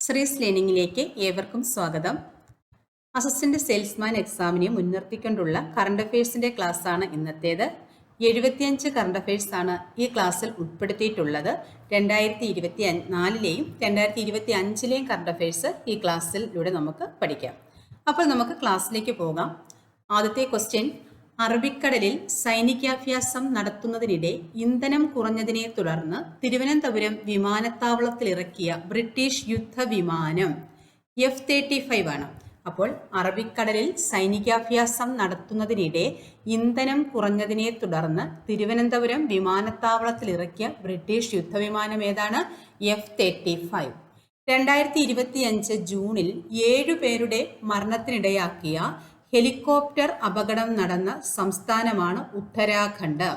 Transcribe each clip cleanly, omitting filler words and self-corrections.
ശ്രീസ് ലേണിംഗിലേക്ക് ഏവർക്കും സ്വാഗതം. Assistant salesman എക്സാമിനെ മുൻനിർത്തിക്കൊണ്ടുള്ള current അഫയേഴ്സിന്റെ ക്ലാസ്സാണ് ഇന്നത്തേത്. 75 കറണ്ട് അഫയേഴ്സ് ആണ് ഈ ക്ലാസ്സിൽ ഉൾപ്പെടുത്തിയിട്ടുള്ളത്. 2024ലെയും 2025ലെയും കറണ്ട് അഫയേഴ്സ് ഈ ക്ലാസ്സിലൂടെ നമുക്ക് പഠിക്കാം. അപ്പോൾ നമുക്ക് ക്ലാസ്സിലേക്ക് പോകാം. ആദ്യത്തെ ക്വസ്റ്റ്യൻ: അറബിക്കടലിൽ സൈനികാഭ്യാസം നടത്തുന്നതിനിടെ ഇന്ധനം കുറഞ്ഞതിനെ തുടർന്ന് തിരുവനന്തപുരം വിമാനത്താവളത്തിൽ ഇറക്കിയ ബ്രിട്ടീഷ് യുദ്ധവിമാനം F-35 ആണ്. അപ്പോൾ അറബിക്കടലിൽ സൈനികാഭ്യാസം നടത്തുന്നതിനിടെ ഇന്ധനം കുറഞ്ഞതിനെ തുടർന്ന് തിരുവനന്തപുരം വിമാനത്താവളത്തിൽ ഇറക്കിയ ബ്രിട്ടീഷ് യുദ്ധവിമാനം ഏതാണ്? F-35. 2025 ജൂണിൽ 7 പേരുടെ മരണത്തിനിടയാക്കിയ ഹെലികോപ്റ്റർ അപകടം നടന്ന സംസ്ഥാനമാണ് ഉത്തരാഖണ്ഡ്.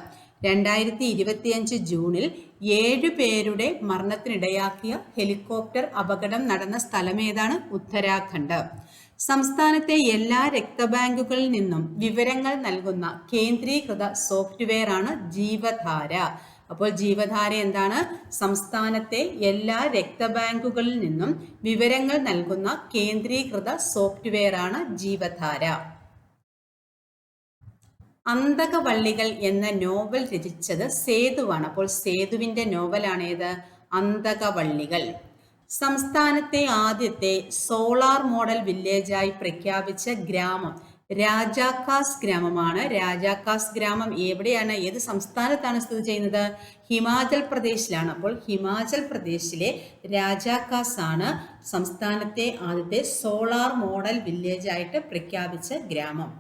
2025 ജൂണിൽ 7 പേരുടെ മരണത്തിനിടയാക്കിയ ഹെലികോപ്റ്റർ അപകടം നടന്ന സ്ഥലം ഏതാണ്? ഉത്തരാഖണ്ഡ്. സംസ്ഥാനത്തെ എല്ലാ രക്തബാങ്കുകളിൽ നിന്നും വിവരങ്ങൾ നൽകുന്ന കേന്ദ്രീകൃത സോഫ്റ്റ്വെയർ ആണ് ജീവധാര. അപ്പോൾ ജീവധാര എന്താണ്? സംസ്ഥാനത്തെ എല്ലാ രക്തബാങ്കുകളിൽ നിന്നും വിവരങ്ങൾ നൽകുന്ന കേന്ദ്രീകൃത സോഫ്റ്റ്വെയർ ആണ് ജീവധാര. അന്തകവള്ളികൾ എന്ന നോവൽ രചിച്ചത് സേതുവാണ്. അപ്പോൾ സേതുവിന്റെ നോവലാണേത്? അന്തകവള്ളികൾ. സംസ്ഥാനത്തെ ആദ്യത്തെ സോളാർ മോഡൽ വില്ലേജായി പ്രഖ്യാപിച്ച ഗ്രാമം രാജാക്കാസ് ഗ്രാമമാണ്. രാജാക്കാസ് ഗ്രാമം എവിടെയാണ്? ഏത് സംസ്ഥാനത്താണ് സ്ഥിതി ചെയ്യുന്നത്? ഹിമാചൽ പ്രദേശിലാണ്. അപ്പോൾ ഹിമാചൽ പ്രദേശിലെ രാജാക്കാസ് ആണ് സംസ്ഥാനത്തെ ആദ്യത്തെ സോളാർ മോഡൽ വില്ലേജായിട്ട് പ്രഖ്യാപിച്ച ഗ്രാമം.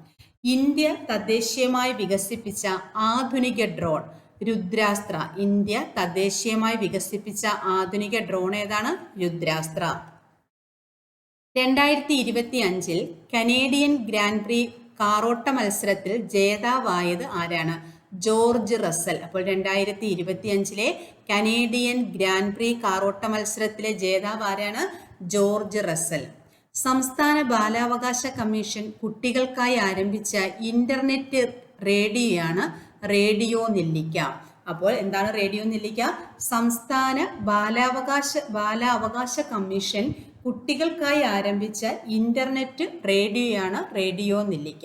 ഇന്ത്യ തദ്ദേശീയമായി വികസിപ്പിച്ച ആധുനിക ഡ്രോൺ രുദ്രാസ്ത്ര. ഇന്ത്യ തദ്ദേശീയമായി വികസിപ്പിച്ച ആധുനിക ഡ്രോൺ ഏതാണ്? രുദ്രാസ്ത്ര. 2025 കനേഡിയൻ ഗ്രാൻഡ് പ്രീ കാറോട്ട മത്സരത്തിൽ ജേതാവായത് ആരാണ്? George Russell. അപ്പോൾ 2025 കനേഡിയൻ ഗ്രാൻഡ് പ്രീ കാറോട്ട മത്സരത്തിലെ ജേതാവ് ആരാണ്? George Russell. സംസ്ഥാന ബാലാവകാശ കമ്മീഷൻ കുട്ടികൾക്കായി ആരംഭിച്ച ഇന്റർനെറ്റ് റേഡിയോയാണ് റേഡിയോ നെല്ലിക്ക. അപ്പോൾ എന്താണ് റേഡിയോ നെല്ലിക്ക? സംസ്ഥാന ബാലാവകാശ കമ്മീഷൻ കുട്ടികൾക്കായി ആരംഭിച്ച ഇന്റർനെറ്റ് റേഡിയോയാണ് റേഡിയോ നെല്ലിക്ക.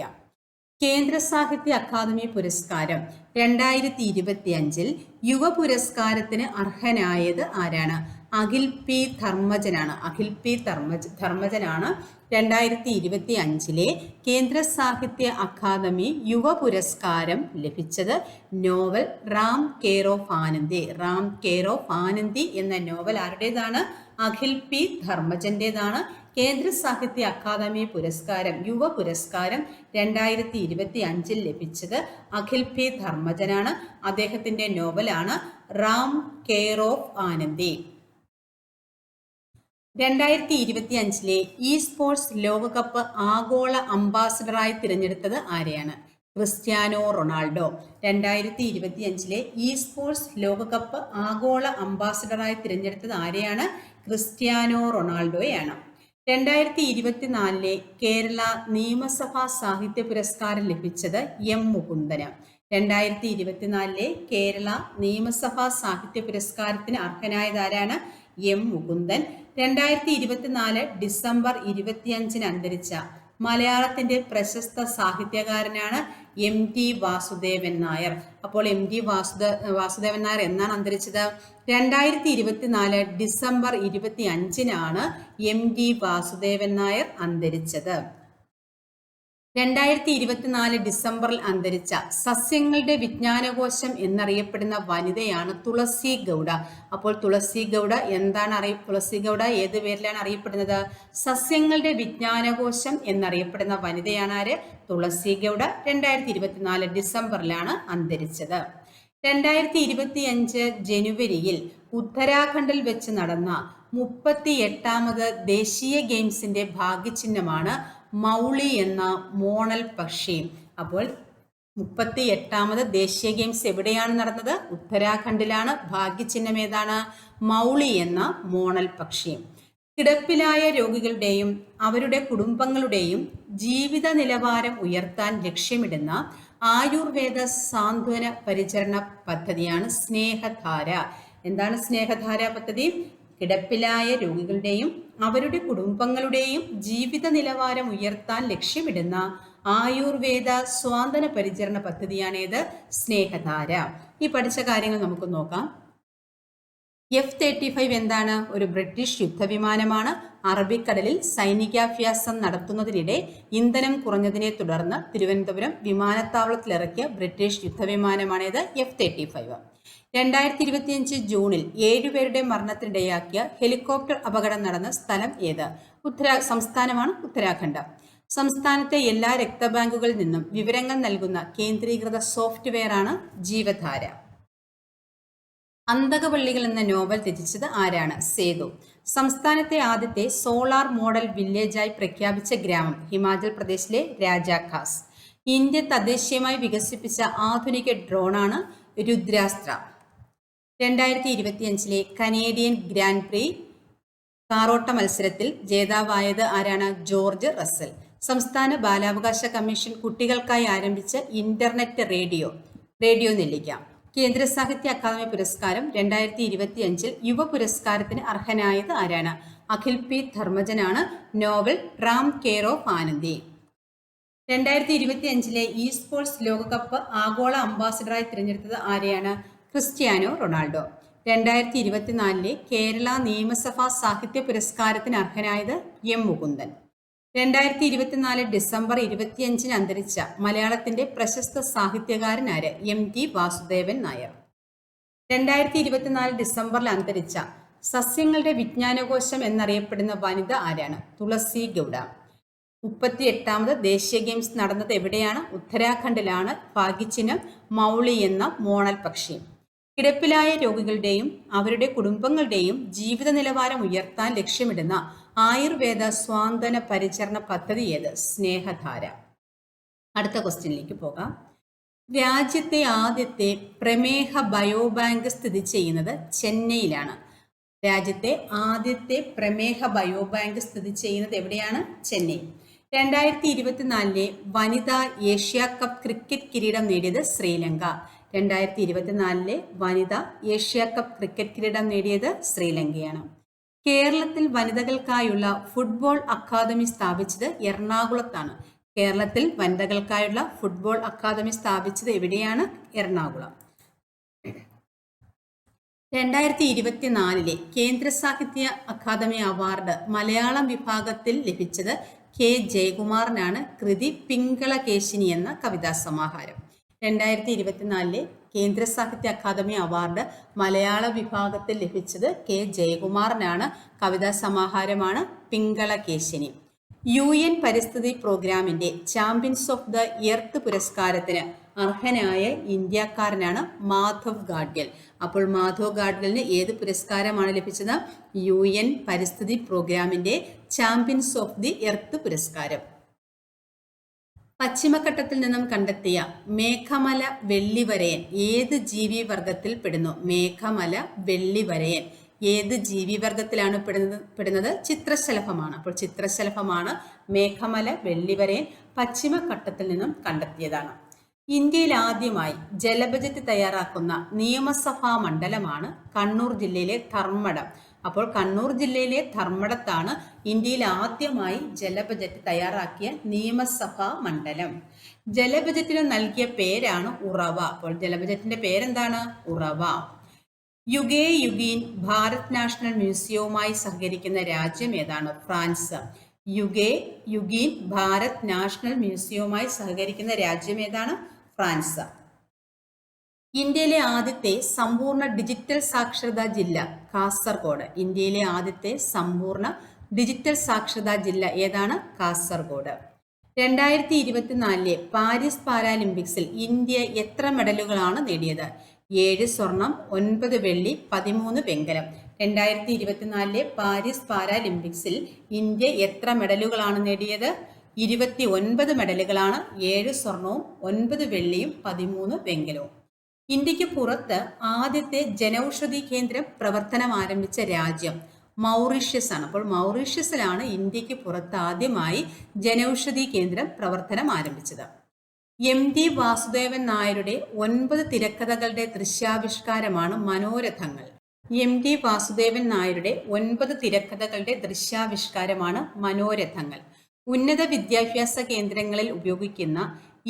കേന്ദ്ര സാഹിത്യ അക്കാദമി പുരസ്കാരം 2025 യുവ പുരസ്കാരത്തിന് അർഹനായത് ആരാണ്? അഖിൽ പി ധർമ്മജനാണ്. അഖിൽ പി ധർമ്മജനാണ് 2025 കേന്ദ്ര സാഹിത്യ അക്കാദമി യുവ പുരസ്കാരം ലഭിച്ചത്. Novel Ram care of Anandi. Ram care of Anandi എന്ന നോവൽ ആരുടേതാണ്? അഖിൽ പി ധർമ്മജന്റേതാണ്. കേന്ദ്ര സാഹിത്യ അക്കാദമി പുരസ്കാരം യുവ പുരസ്കാരം 2025 ലഭിച്ചത് അഖിൽ പി ധർമ്മജനാണ്. അദ്ദേഹത്തിന്റെ നോവലാണ് Ram care of Anandi. 2025 E sports ലോകകപ്പ് ആഗോള അംബാസഡറായി തിരഞ്ഞെടുത്തത് ആരെയാണ്? Cristiano Ronaldo. 2025 ഇ സ്പോർട്സ് ലോകകപ്പ് ആഗോള അംബാസഡറായി തിരഞ്ഞെടുത്തത് ആരെയാണ്? ക്രിസ്ത്യാനോ റൊണാൾഡോയാണ്. 2024 കേരള നിയമസഭാ സാഹിത്യ പുരസ്കാരം ലഭിച്ചത് എം മുകുന്ദന്. 2024 കേരള നിയമസഭാ സാഹിത്യ പുരസ്കാരത്തിന് അർഹനായത് ആരാണ്? എം മുകുന്ദൻ. 2024 ഡിസംബർ 25 അന്തരിച്ച മലയാളത്തിന്റെ പ്രശസ്ത സാഹിത്യകാരനാണ് എം ടി വാസുദേവൻ നായർ. അപ്പോൾ എം ടി വാസുദേവൻ നായർ എന്നാണ് അന്തരിച്ചത്? 2024 December 25 M T Vasudevan Nair അന്തരിച്ചത്. 2024 ഡിസംബറിൽ അന്തരിച്ച സസ്യങ്ങളുടെ വിജ്ഞാനകോശം എന്നറിയപ്പെടുന്ന വനിതയാണ് തുളസി ഗൗഡ. അപ്പോൾ തുളസി ഗൗഡ തുളസി ഗൗഡ ഏത് പേരിലാണ് അറിയപ്പെടുന്നത്? സസ്യങ്ങളുടെ വിജ്ഞാനകോശം എന്നറിയപ്പെടുന്ന വനിതയാണ് ആര്? തുളസി ഗൗഡ. 2024 ഡിസംബറിലാണ് അന്തരിച്ചത്. 2025 ജനുവരിയിൽ ഉത്തരാഖണ്ഡിൽ വെച്ച് നടന്ന 38ാമത് ദേശീയ ഗെയിംസിന്റെ ഭാഗ്യചിഹ്നമാണ് മൗളി എന്ന മോണൽ പക്ഷി. അപ്പോൾ 38ാമത് ദേശീയ ഗെയിംസ് എവിടെയാണ് നടന്നത്? ഉത്തരാഖണ്ഡിലാണ്. ഭാഗ്യചിഹ്നം ഏതാണ്? മൗളി എന്ന മോണൽ പക്ഷി. കിടപ്പിലായ രോഗികളുടെയും അവരുടെ കുടുംബങ്ങളുടെയും ജീവിത നിലവാരം ഉയർത്താൻ ലക്ഷ്യമിടുന്ന ആയുർവേദ സാന്ത്വന പരിചരണ പദ്ധതിയാണ് സ്നേഹധാര. എന്താണ് സ്നേഹധാര പദ്ധതി? കിടപ്പിലായ രോഗികളുടെയും അവരുടെ കുടുംബങ്ങളുടെയും ജീവിത നിലവാരം ഉയർത്താൻ ലക്ഷ്യമിടുന്ന ആയുർവേദ സ്വാന്തന പരിചരണ പദ്ധതിയാണേത്? സ്നേഹധാര. ഈ പഠിച്ച കാര്യങ്ങൾ നമുക്ക് നോക്കാം. F-35 എന്താണ്? ഒരു ബ്രിട്ടീഷ് യുദ്ധവിമാനമാണ്. അറബിക്കടലിൽ സൈനികാഭ്യാസം നടത്തുന്നതിനിടെ ഇന്ധനം കുറഞ്ഞതിനെ തുടർന്ന് തിരുവനന്തപുരം വിമാനത്താവളത്തിലിറക്കിയ ബ്രിട്ടീഷ് യുദ്ധവിമാനമാണേത്? F-35. 2025 ജൂണിൽ 7 പേരുടെ മരണത്തിനിടയാക്കിയ ഹെലികോപ്റ്റർ അപകടം നടന്ന സ്ഥലം ഏത്? സംസ്ഥാനമാണ് ഉത്തരാഖണ്ഡ്. സംസ്ഥാനത്തെ എല്ലാ രക്തബാങ്കുകളിൽ നിന്നും വിവരങ്ങൾ നൽകുന്ന കേന്ദ്രീകൃത സോഫ്റ്റ്വെയർ ആണ് ജീവധാര. അന്തകവള്ളികൾ എന്ന നോവൽ രചിച്ചത് ആരാണ്? സേതു. സംസ്ഥാനത്തെ ആദ്യത്തെ സോളാർ മോഡൽ വില്ലേജായി പ്രഖ്യാപിച്ച ഗ്രാമം ഹിമാചൽ പ്രദേശിലെ രാജാഖാസ്. ഇന്ത്യ തദ്ദേശീയമായി വികസിപ്പിച്ച ആധുനിക ഡ്രോണാണ് രുദ്രാസ്ത്ര. 2025 കനേഡിയൻ ഗ്രാൻഡ് പ്രീ കാറോട്ട മത്സരത്തിൽ ജേതാവായത് ആരാണ്? George Russell. സംസ്ഥാന ബാലാവകാശ കമ്മീഷൻ കുട്ടികൾക്കായി ആരംഭിച്ച ഇന്റർനെറ്റ് റേഡിയോ നെല്ലിക്ക. കേന്ദ്ര സാഹിത്യ അക്കാദമി പുരസ്കാരം 2025 യുവ പുരസ്കാരത്തിന് അർഹനായത് ആരാണ്? അഖിൽ പി ധർമ്മജനാണ്. Novel Ram care of Anandi. 2025 E sports ലോകകപ്പ് ആഗോള അംബാസിഡറായി തിരഞ്ഞെടുത്തത് ആരെയാണ്? Cristiano Ronaldo. 2024 കേരള നിയമസഭാ സാഹിത്യ പുരസ്കാരത്തിന് അർഹനായത് എം മുകുന്ദൻ. 2024 ഡിസംബർ 25 അന്തരിച്ച മലയാളത്തിന്റെ പ്രശസ്ത സാഹിത്യകാരൻ ആര്? MT വാസുദേവൻ നായർ. 2024 ഡിസംബറിൽ അന്തരിച്ച സസ്യങ്ങളുടെ വിജ്ഞാനകോശം എന്നറിയപ്പെടുന്ന വനിത ആരാണ്? തുളസി ഗൗഡ. 38ാമത് ദേശീയ ഗെയിംസ് നടന്നത് എവിടെയാണ്? ഉത്തരാഖണ്ഡിലാണ്. ഭാഗ്യചിഹ്നം മൗളി എന്ന മോണൽ പക്ഷി. കിടപ്പിലായ രോഗികളുടെയും അവരുടെ കുടുംബങ്ങളുടെയും ജീവിത നിലവാരം ഉയർത്താൻ ലക്ഷ്യമിടുന്ന ആയുർവേദ സ്വാന്തന പരിചരണ പദ്ധതി ഏത്? സ്നേഹധാര. അടുത്ത ക്വസ്റ്റ്യനിലേക്ക് പോകാം. രാജ്യത്തെ ആദ്യത്തെ പ്രമേഹ ബയോബാങ്ക് സ്ഥിതി ചെയ്യുന്നത് ചെന്നൈയിലാണ്. രാജ്യത്തെ ആദ്യത്തെ പ്രമേഹ ബയോബാങ്ക് സ്ഥിതി ചെയ്യുന്നത് എവിടെയാണ്? ചെന്നൈ. 2024 വനിതാ ഏഷ്യ കപ്പ് ക്രിക്കറ്റ് കിരീടം നേടിയത് ശ്രീലങ്ക. 2024 വനിതാ ഏഷ്യ കപ്പ് ക്രിക്കറ്റ് കിരീടം നേടിയത് ശ്രീലങ്കയാണ്. കേരളത്തിൽ വനിതകൾക്കായുള്ള ഫുട്ബോൾ അക്കാദമി സ്ഥാപിച്ചത് എറണാകുളത്താണ്. കേരളത്തിൽ വനിതകൾക്കായുള്ള ഫുട്ബോൾ അക്കാദമി സ്ഥാപിച്ചത് എവിടെയാണ്? എറണാകുളം. 2024 കേന്ദ്ര സാഹിത്യ അക്കാദമി അവാർഡ് മലയാളം വിഭാഗത്തിൽ ലഭിച്ചത് കെ ജയകുമാറിനാണ്. കൃതി പിങ്കളകേശിനി എന്ന കവിതാ സമാഹാരം. 2024 കേന്ദ്ര സാഹിത്യ അക്കാദമി അവാർഡ് മലയാള വിഭാഗത്തിൽ ലഭിച്ചത് കെ ജയകുമാറിനാണ്. കവിതാ സമാഹാരമാണ് പിങ്കളകേശിനി. UN പരിസ്ഥിതി പ്രോഗ്രാമിന്റെ ചാമ്പ്യൻസ് ഓഫ് ദ എർത്ത് പുരസ്കാരത്തിന് അർഹനായ ഇന്ത്യക്കാരനാണ് മാധവ് ഗാഡ്ഗിൽ. അപ്പോൾ മാധവ് ഗാഡ്ഗിലിന് ഏത് പുരസ്കാരമാണ് ലഭിച്ചത്? UN പരിസ്ഥിതി പ്രോഗ്രാമിന്റെ ചാമ്പ്യൻസ് ഓഫ് ദി എർത്ത് പുരസ്കാരം. പശ്ചിമഘട്ടത്തിൽ നിന്നും കണ്ടെത്തിയ മേഘമല വെള്ളിവരയൻ ഏത് ജീവിവർഗത്തിൽ പെടുന്നു? മേഘമല വെള്ളിവരയൻ ഏത് ജീവിവർഗത്തിലാണ് പെടുന്നത്? ചിത്രശലഭമാണ്. അപ്പോൾ ചിത്രശലഭമാണ് മേഘമല വെള്ളിവരയൻ പശ്ചിമഘട്ടത്തിൽ നിന്നും കണ്ടെത്തിയതാണ്. ഇന്ത്യയിൽ ആദ്യമായി ജലബജറ്റ് തയ്യാറാക്കുന്ന നിയമസഭാ മണ്ഡലമാണ് കണ്ണൂർ ജില്ലയിലെ ധർമ്മടം. അപ്പോൾ കണ്ണൂർ ജില്ലയിലെ ധർമ്മടത്താണ് ഇന്ത്യയിൽ ആദ്യമായി ജലബജറ്റ് തയ്യാറാക്കിയ നിയമസഭാ മണ്ഡലം. ജലബജറ്റിന് നൽകിയ പേരാണ് ഉറവ. അപ്പോൾ ജലബജറ്റിന്റെ പേരെന്താണ്? ഉറവ. യുഗേ യുഗീൻ ഭാരത് നാഷണൽ മ്യൂസിയവുമായി സഹകരിക്കുന്ന രാജ്യം ഏതാണ്? ഫ്രാൻസ്. യുഗേ യുഗീൻ ഭാരത് നാഷണൽ മ്യൂസിയവുമായി സഹകരിക്കുന്ന രാജ്യം ഏതാണ്? ഫ്രാൻസ്. ഇന്ത്യയിലെ ആദ്യത്തെ സമ്പൂർണ്ണ ഡിജിറ്റൽ സാക്ഷരതാ ജില്ല കാസർഗോഡ്. ഇന്ത്യയിലെ ആദ്യത്തെ സമ്പൂർണ്ണ ഡിജിറ്റൽ സാക്ഷരതാ ജില്ല ഏതാണ്? കാസർഗോഡ്. 2024 പാരീസ് പാരാലിമ്പിക്സിൽ ഇന്ത്യ എത്ര മെഡലുകളാണ് നേടിയത്? 7 സ്വർണം, 9 വെള്ളി, 13 വെങ്കലം. 2024 പാരീസ് പാരാലിമ്പിക്സിൽ ഇന്ത്യ എത്ര മെഡലുകളാണ് നേടിയത്? 29 മെഡലുകളാണ്. 7 സ്വർണവും 9 വെള്ളിയും 13 വെങ്കലവും. ഇന്ത്യക്ക് പുറത്ത് ആദ്യത്തെ ജനൌഷധി കേന്ദ്രം പ്രവർത്തനം ആരംഭിച്ച രാജ്യം മൗറീഷ്യസ് ആണ്. അപ്പോൾ മൗറീഷ്യസിലാണ് ഇന്ത്യക്ക് പുറത്ത് ആദ്യമായി ജനൌഷധി കേന്ദ്രം പ്രവർത്തനം ആരംഭിച്ചത്. MT വാസുദേവൻ നായരുടെ 9 തിരക്കഥകളുടെ ദൃശ്യാവിഷ്കാരമാണ് മനോരഥങ്ങൾ. MT വാസുദേവൻ നായരുടെ 9 തിരക്കഥകളുടെ ദൃശ്യാവിഷ്കാരമാണ് മനോരഥങ്ങൾ. ഉന്നത വിദ്യാഭ്യാസ കേന്ദ്രങ്ങളിൽ ഉപയോഗിക്കുന്ന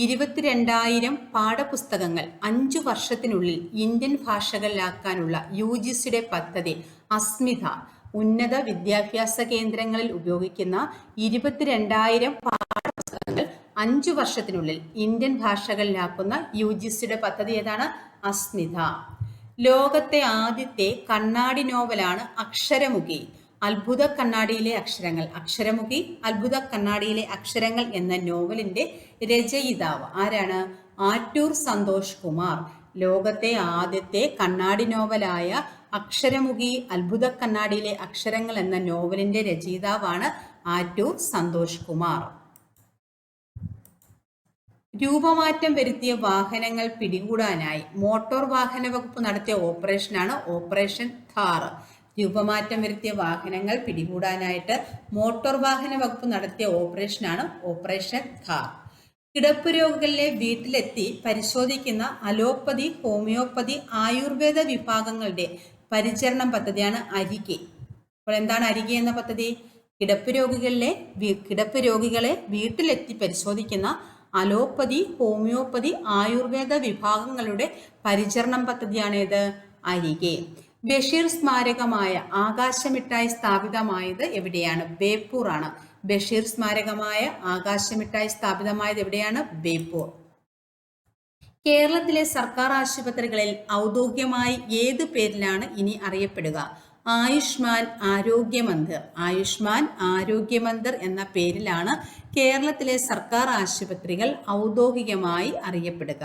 22,000 പാഠപുസ്തകങ്ങൾ 5 വർഷത്തിനുള്ളിൽ ഇന്ത്യൻ ഭാഷകളിലാക്കാനുള്ള UGCയുടെ പദ്ധതി അസ്മിത. ഉന്നത വിദ്യാഭ്യാസ കേന്ദ്രങ്ങളിൽ ഉപയോഗിക്കുന്ന 22,000 പാഠപുസ്തകങ്ങൾ 5 വർഷത്തിനുള്ളിൽ ഇന്ത്യൻ ഭാഷകളിലാക്കുന്ന UGCയുടെ പദ്ധതി ഏതാണ്? അസ്മിത. ലോകത്തെ ആദ്യത്തെ കണ്ണാടി നോവലാണ് അക്ഷരമുഖി. അത്ഭുത കണ്ണാടിയിലെ അക്ഷരങ്ങൾ. അക്ഷരമുഖി അത്ഭുത കണ്ണാടിയിലെ അക്ഷരങ്ങൾ എന്ന നോവലിന്റെ രചയിതാവ് ആരാണ്? ആറ്റൂർ സന്തോഷ് കുമാർ. ലോകത്തെ ആദ്യത്തെ കണ്ണാടി നോവലായ അക്ഷരമുഖി അത്ഭുത കണ്ണാടിയിലെ അക്ഷരങ്ങൾ എന്ന നോവലിന്റെ രചയിതാവാണ് ആറ്റൂർ സന്തോഷ് കുമാർ. രൂപമാറ്റം വരുത്തിയ വാഹനങ്ങൾ പിടികൂടാനായി മോട്ടോർ വാഹന വകുപ്പ് നടത്തിയ ഓപ്പറേഷനാണ് ഓപ്പറേഷൻ ഥാർ. രൂപമാറ്റം വരുത്തിയ വാഹനങ്ങൾ പിടികൂടാനായിട്ട് മോട്ടോർ വാഹന വകുപ്പ് നടത്തിയ ഓപ്പറേഷനാണ് ഓപ്പറേഷൻ ഥാർ. കിടപ്പ് രോഗികളിലെ വീട്ടിലെത്തി പരിശോധിക്കുന്ന അലോപ്പതി, ഹോമിയോപ്പതി, ആയുർവേദ വിഭാഗങ്ങളുടെ പരിചരണം പദ്ധതിയാണ് അരികെ. അപ്പോൾ എന്താണ് അരികെ എന്ന പദ്ധതി? കിടപ്പ് രോഗികളെ വീട്ടിലെത്തി പരിശോധിക്കുന്ന അലോപ്പതി, ഹോമിയോപ്പതി, ആയുർവേദ വിഭാഗങ്ങളുടെ പരിചരണം പദ്ധതിയാണേത്? അരികെ. ബഷീർ സ്മാരകമായ ആകാശമിട്ടായി സ്ഥാപിതമായത് എവിടെയാണ്? ബേപ്പൂർ ആണ്. ബഷീർ സ്മാരകമായ ആകാശമിട്ടായി സ്ഥാപിതമായത് എവിടെയാണ്? ബേപ്പൂർ. കേരളത്തിലെ സർക്കാർ ആശുപത്രികളിൽ ഔദ്യോഗികമായി ഏത് പേരിലാണ് ഇനി അറിയപ്പെടുക? ആയുഷ്മാൻ ആരോഗ്യ മന്ദിർ. ആയുഷ്മാൻ ആരോഗ്യ മന്ദിർ എന്ന പേരിലാണ് കേരളത്തിലെ സർക്കാർ ആശുപത്രികൾ ഔദ്യോഗികമായി അറിയപ്പെടുക.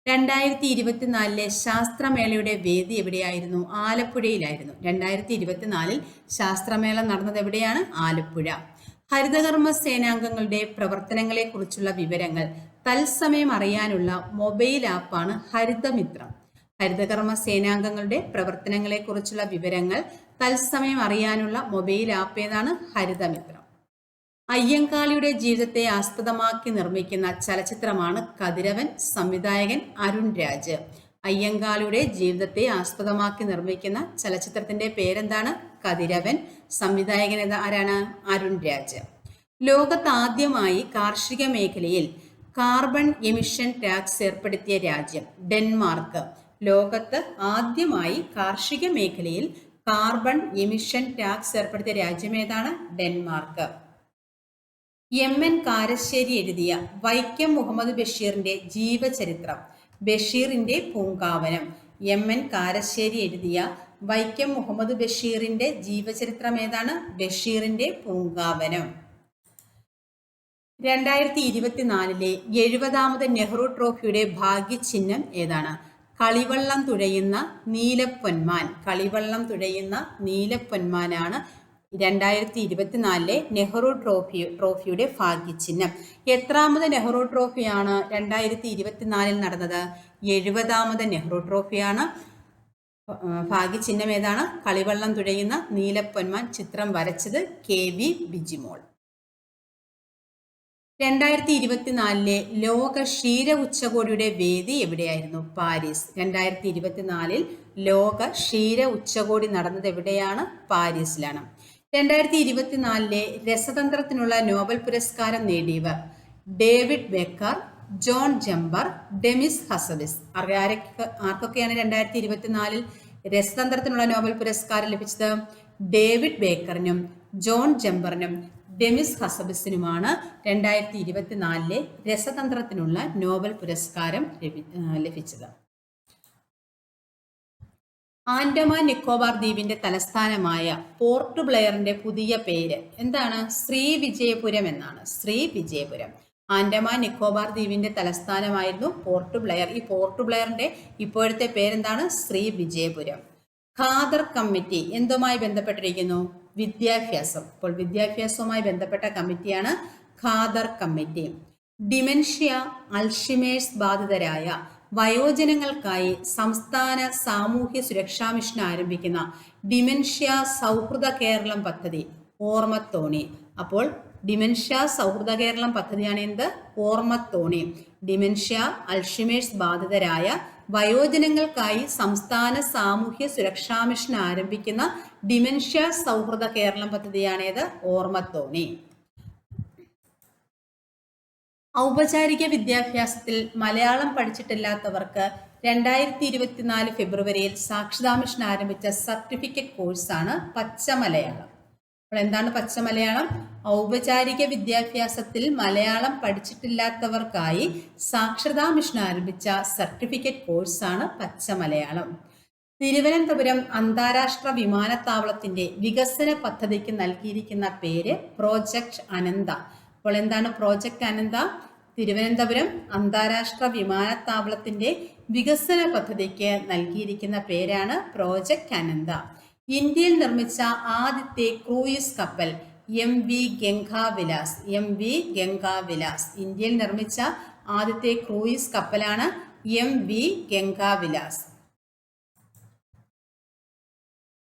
2024 ശാസ്ത്രമേളയുടെ വേദി എവിടെയായിരുന്നു? ആലപ്പുഴയിലായിരുന്നു. 2024 ശാസ്ത്രമേള നടന്നത് എവിടെയാണ്? ആലപ്പുഴ. ഹരിതകർമ്മ സേനാംഗങ്ങളുടെ പ്രവർത്തനങ്ങളെക്കുറിച്ചുള്ള വിവരങ്ങൾ തത്സമയം അറിയാനുള്ള മൊബൈൽ ആപ്പാണ് ഹരിതമിത്രം. ഹരിതകർമ്മ സേനാംഗങ്ങളുടെ പ്രവർത്തനങ്ങളെക്കുറിച്ചുള്ള വിവരങ്ങൾ തത്സമയം അറിയാനുള്ള മൊബൈൽ ആപ്പ് ഏതാണ്? ഹരിതമിത്രം. അയ്യങ്കാളിയുടെ ജീവിതത്തെ ആസ്പദമാക്കി നിർമ്മിക്കുന്ന ചലച്ചിത്രമാണ് കതിരവൻ. സംവിധായകൻ അരുൺ രാജ്. അയ്യങ്കാളിയുടെ ജീവിതത്തെ ആസ്പദമാക്കി നിർമ്മിക്കുന്ന ചലച്ചിത്രത്തിന്റെ പേരെന്താണ്? കതിരവൻ. സംവിധായകൻ ആരാണ്? അരുൺ രാജ്. ലോകത്ത് ആദ്യമായി കാർഷിക മേഖലയിൽ കാർബൺ എമിഷൻ ടാക്സ് ഏർപ്പെടുത്തിയ രാജ്യം ഡെൻമാർക്ക്. ലോകത്ത് ആദ്യമായി കാർഷിക മേഖലയിൽ കാർബൺ എമിഷൻ ടാക്സ് ഏർപ്പെടുത്തിയ രാജ്യം ഏതാണ്? ഡെൻമാർക്ക്. MN കാരശ്ശേരി എഴുതിയ വൈക്കം മുഹമ്മദ് ബഷീറിന്റെ ജീവചരിത്രം. ബഷീറിന്റെ പൂങ്കാവനം. MN കാരശ്ശേരി എഴുതിയ വൈക്കം മുഹമ്മദ് ബഷീറിന്റെ ജീവചരിത്രം ഏതാണ്? ബഷീറിന്റെ പൂങ്കാവനം. 2024 70ാമത് നെഹ്റു ട്രോഫിയുടെ ഭാഗ്യചിഹ്നം ഏതാണ്? കളിവള്ളം തുഴയുന്ന നീലപ്പൊന്മാൻ. കളിവള്ളം തുഴയുന്ന നീലപ്പൊന്മാനാണ് 2024 നെഹ്റു ട്രോഫിയുടെ ഭാഗ്യചിഹ്നം. എത്രാമത് നെഹ്റു ട്രോഫിയാണ് 2024 നടന്നത്? 70ാമത് നെഹ്റു ട്രോഫിയാണ്. ഭാഗ്യചിഹ്നം ഏതാണ്? കളിവള്ളം തുഴയുന്ന നീലപ്പൊന്മാൻ. ചിത്രം വരച്ചത് KV ബിജിമോൾ. 2024 ലോക ക്ഷീര ഉച്ചകോടിയുടെ വേദി എവിടെയായിരുന്നു? പാരീസ്. 2024 ലോക ക്ഷീര ഉച്ചകോടി നടന്നത് എവിടെയാണ്? പാരീസിലാണ്. 2024 രസതന്ത്രത്തിനുള്ള നോബൽ പുരസ്കാരം നേടിയവർ David Baker, John Jumper, Demis Hassabis. ആർക്കൊക്കെയാണ് 2024 രസതന്ത്രത്തിനുള്ള നോബൽ പുരസ്കാരം ലഭിച്ചത്? ഡേവിഡ് ബേക്കറിനും ജോൺ ജമ്പറിനും ഡെമിസ് ഹസബിസിനുമാണ് 2024 രസതന്ത്രത്തിനുള്ള നോബൽ പുരസ്കാരം ലഭിച്ചത്. ആൻഡമാൻ നിക്കോബാർ ദ്വീപിന്റെ തലസ്ഥാനമായ പോർട്ട് ബ്ലെയറിന്റെ പുതിയ പേര് എന്താണ്? ശ്രീവിജയപുരം എന്നാണ്. ശ്രീവിജയപുരം. ആൻഡമാൻ നിക്കോബാർ ദ്വീപിന്റെ തലസ്ഥാനമായിരുന്നു പോർട്ട് ബ്ലെയർ. ഈ പോർട്ട് ബ്ലെയറിന്റെ ഇപ്പോഴത്തെ പേരെന്താണ്? ശ്രീവിജയപുരം. ഖാദർ കമ്മിറ്റി എന്തുമായി ബന്ധപ്പെട്ടിരിക്കുന്നു? വിദ്യാഭ്യാസം. അപ്പോൾ വിദ്യാഭ്യാസവുമായി ബന്ധപ്പെട്ട കമ്മിറ്റിയാണ് ഖാദർ കമ്മിറ്റി. ഡിമെൻഷ്യ, അൽഷിമേഴ്സ് ബാധിതരായ വയോജനങ്ങൾക്കായി സംസ്ഥാന സാമൂഹ്യ സുരക്ഷാ മിഷൻ ആരംഭിക്കുന്ന ഡിമെൻഷ്യ സൗഹൃദ കേരളം പദ്ധതി ഓർമ്മത്തോണി. അപ്പോൾ ഡിമെൻഷ്യ സൗഹൃദ കേരളം പദ്ധതിയാണ് എന്ത്? ഓർമ്മത്തോണി. ഡിമെൻഷ്യ, അൽഷിമേഴ്സ് ബാധിതരായ വയോജനങ്ങൾക്കായി സംസ്ഥാന സാമൂഹ്യ സുരക്ഷാ മിഷൻ ആരംഭിക്കുന്ന ഡിമെൻഷ്യ സൗഹൃദ കേരളം പദ്ധതിയാണേത്? ഓർമ്മത്തോണി. ഔപചാരിക വിദ്യാഭ്യാസത്തിൽ മലയാളം പഠിച്ചിട്ടില്ലാത്തവർക്ക് 2024 ഫെബ്രുവരിയിൽ സാക്ഷരതാ മിഷൻ ആരംഭിച്ച സർട്ടിഫിക്കറ്റ് കോഴ്സാണ് പച്ചമലയാളം. അപ്പോൾ എന്താണ് പച്ചമലയാളം? ഔപചാരിക വിദ്യാഭ്യാസത്തിൽ മലയാളം പഠിച്ചിട്ടില്ലാത്തവർക്കായി സാക്ഷരതാ മിഷൻ ആരംഭിച്ച സർട്ടിഫിക്കറ്റ് കോഴ്സാണ് പച്ചമലയാളം. തിരുവനന്തപുരം അന്താരാഷ്ട്ര വിമാനത്താവളത്തിന്റെ വികസന പദ്ധതിക്ക് നൽകിയിരിക്കുന്ന പേര് പ്രോജക്റ്റ് അനന്ത. അപ്പോൾ എന്താണ് പ്രോജക്റ്റ് അനന്ത? തിരുവനന്തപുരം അന്താരാഷ്ട്ര വിമാനത്താവളത്തിന്റെ വികസന പദ്ധതിക്ക് നൽകിയിരിക്കുന്ന പേരാണ് പ്രോജക്റ്റ് അനന്ത. ഇന്ത്യയിൽ നിർമ്മിച്ച ആദ്യത്തെ ക്രൂയിസ് കപ്പൽ MV ഗംഗാവിലാസ്. MV ഗംഗാവിലാസ്. ഇന്ത്യയിൽ നിർമ്മിച്ച ആദ്യത്തെ ക്രൂയിസ് കപ്പലാണ് MV ഗംഗാവിലാസ്.